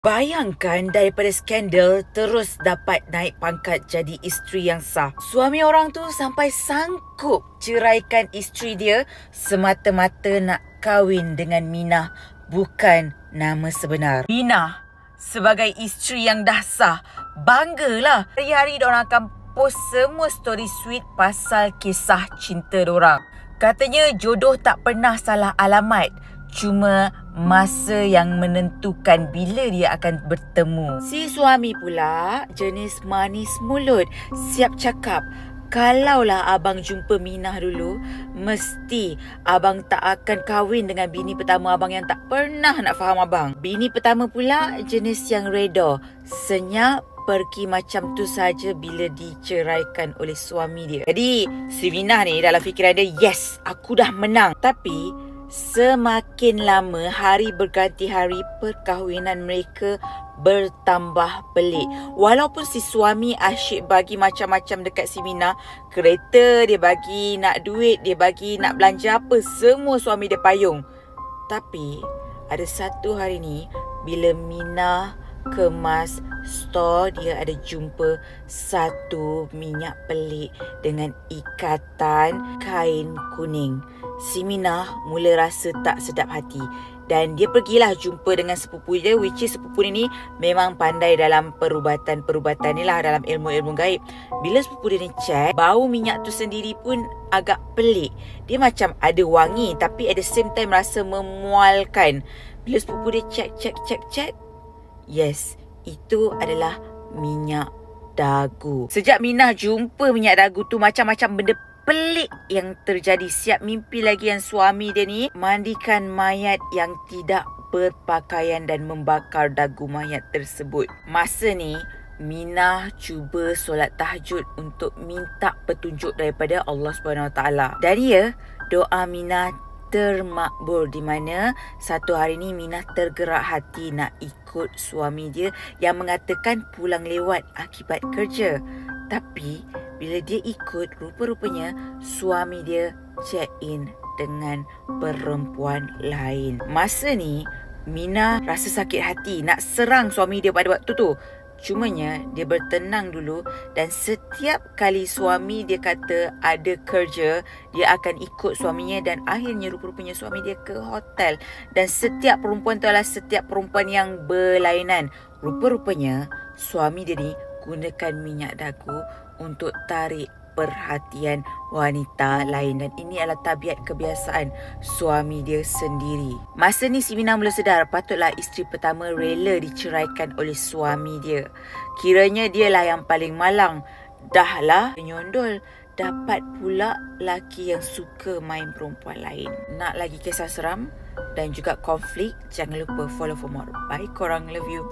Bayangkan daripada skandal terus dapat naik pangkat jadi isteri yang sah. Suami orang tu sampai sanggup ceraikan isteri dia semata-mata nak kahwin dengan Minah, bukan nama sebenar. Minah sebagai isteri yang dah sah, banggalah. Hari-hari diorang akan post semua story sweet pasal kisah cinta diorang. Katanya jodoh tak pernah salah alamat. Cuma masa yang menentukan bila dia akan bertemu. Si suami pula jenis manis mulut, siap cakap, kalaulah abang jumpa Minah dulu, mesti abang tak akan kahwin dengan bini pertama abang yang tak pernah nak faham abang. Bini pertama pula jenis yang reda, senyap, pergi macam tu saja bila diceraikan oleh suami dia. Jadi si Minah ni dalam fikiran dia, yes, aku dah menang. Tapi semakin lama hari berganti hari, perkahwinan mereka bertambah pelik. Walaupun si suami asyik bagi macam-macam dekat si Minah, kereta dia bagi, nak duit dia bagi, nak belanja apa, semua suami dia payung. Tapi ada satu hari ni, bila Minah kemas store, dia ada jumpa satu minyak pelik dengan ikatan kain kuning. Si Minah mula rasa tak sedap hati dan dia pergilah jumpa dengan sepupu dia, which is sepupu ni memang pandai dalam perubatan ni lah, dalam ilmu-ilmu gaib. Bila sepupu dia ni check, bau minyak tu sendiri pun agak pelik. Dia macam ada wangi tapi at the same time rasa memualkan. Bila sepupu dia check, yes, itu adalah minyak dagu. Sejak Minah jumpa minyak dagu tu, macam-macam benda pelik yang terjadi. Siap mimpi lagi yang suami dia ni mandikan mayat yang tidak berpakaian dan membakar dagu mayat tersebut. Masa ni Minah cuba solat tahajud untuk minta petunjuk daripada Allah SWT. Dan ya, doa Minah termakbul, di mana satu hari ni Minah tergerak hati nak ikut suami dia yang mengatakan pulang lewat akibat kerja. Tapi bila dia ikut, rupa-rupanya suami dia check in dengan perempuan lain. Masa ni Minah rasa sakit hati nak serang suami dia pada waktu tu. Cumanya dia bertenang dulu, dan setiap kali suami dia kata ada kerja, dia akan ikut suaminya, dan akhirnya rupa-rupanya suami dia ke hotel. Dan setiap perempuan tu adalah setiap perempuan yang berlainan. Rupa-rupanya suami dia ni gunakan minyak dagu untuk tarik perhatian wanita lain, dan ini adalah tabiat kebiasaan suami dia sendiri. Masa ni si Minah mula sedar patutlah isteri pertama rela diceraikan oleh suami dia. Kiranya dialah yang paling malang. Dahlah penyondol, dapat pula laki yang suka main perempuan lain. Nak lagi kisah seram dan juga konflik? Jangan lupa follow for more. Bye korang, love you.